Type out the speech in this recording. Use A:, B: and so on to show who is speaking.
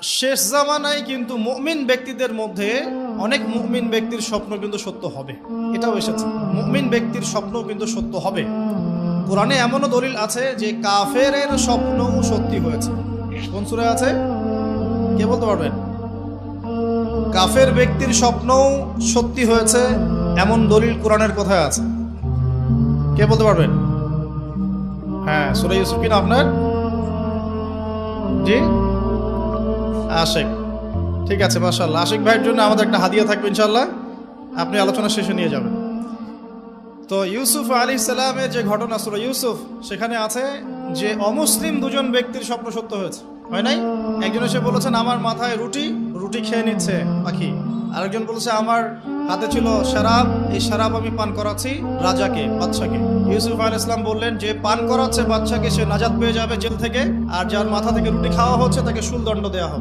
A: শেষ জামানায় কিন্তু মুমিন ব্যক্তিদের মধ্যে অনেক মুমিন ব্যক্তির স্বপ্ন কিন্তু সত্য হবে, এটাও এসেছে। মুমিন ব্যক্তির স্বপ্ন কিন্তু সত্য হবে। কোরআনে এমনও দলিল আছে যে কাফেরের স্বপ্নও সত্যি হয়েছে। কোন সূরায় আছে কে বলতে পারবেন? কাফের ব্যক্তির স্বপ্নও সত্যি হয়েছে এমন দলিল কোরআনের কোথায় আছে? কে বলতে পারবেন? হ্যাঁ, সূরা ইউসুফ কিনা আপনার? জি, আশিক। ঠিক আছে, মাশাআল্লাহ। আশিক ভাইয়ের জন্য আমাদের একটা হাদিয়া থাকবে ইনশাআল্লাহ, আপনি আলোচনা শেষে নিয়ে যাবেন। তো ইউসুফ আলাইহিস সালামের যে ঘটনা সূরা ইউসুফ, সেখানে আছে যে অমুসলিম দুজন ব্যক্তির স্বপ্ন সত্য হয়েছে, হয় নাই? একজন এসে বলেছেন আমার মাথায় রুটি খেয়ে নিচ্ছে পাখি। আরেকজন বলেছে আমার হাতে ছিল শরাব, এই শরাব আমি পান করাচ্ছি রাজাকে, বাদশাকে। ইউসুফ আলাইহিস সালাম বললেন যে পান করাচ্ছে বাদশাকে সে নাজাত পেয়ে যাবে জেল থেকে, আর যার মাথা থেকে রুটি খাওয়া হচ্ছে তাকে শুল দণ্ড দেওয়া হবে।